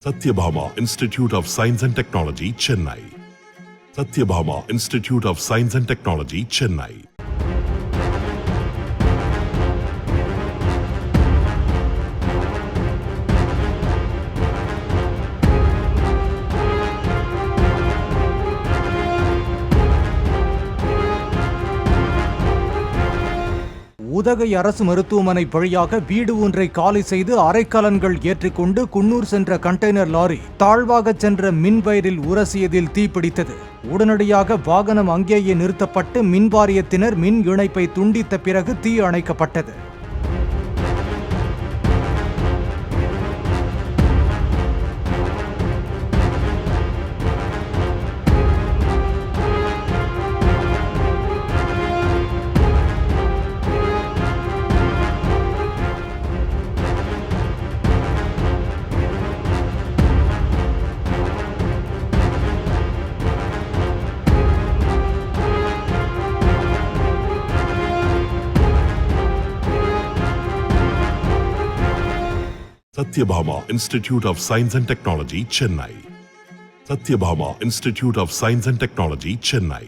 Satyabhama Institute of Science and Technology, Chennai. Satyabhama Institute of Science and Technology, Chennai. Udhagai அரசு மருத்துவமனை வழியாக வீடு ஒன்றை காலி செய்து அரைக்கலன்கள் ஏற்றிக்கொண்டு குன்னூர் சென்ற கண்டெய்னர் லாரி தாழ்வாக சென்ற மின் வயரில் உரசியதில் தீப்பிடித்தது. உடனடியாக வாகனம் அங்கேயே நிறுத்தப்பட்டு மின் வாரியத்தினர் மின் இணைப்பை துண்டித்த பிறகு தீ அணைக்கப்பட்டது. Satyabhama Institute of Science and Technology, Chennai. Satyabhama Institute of Science and Technology, Chennai.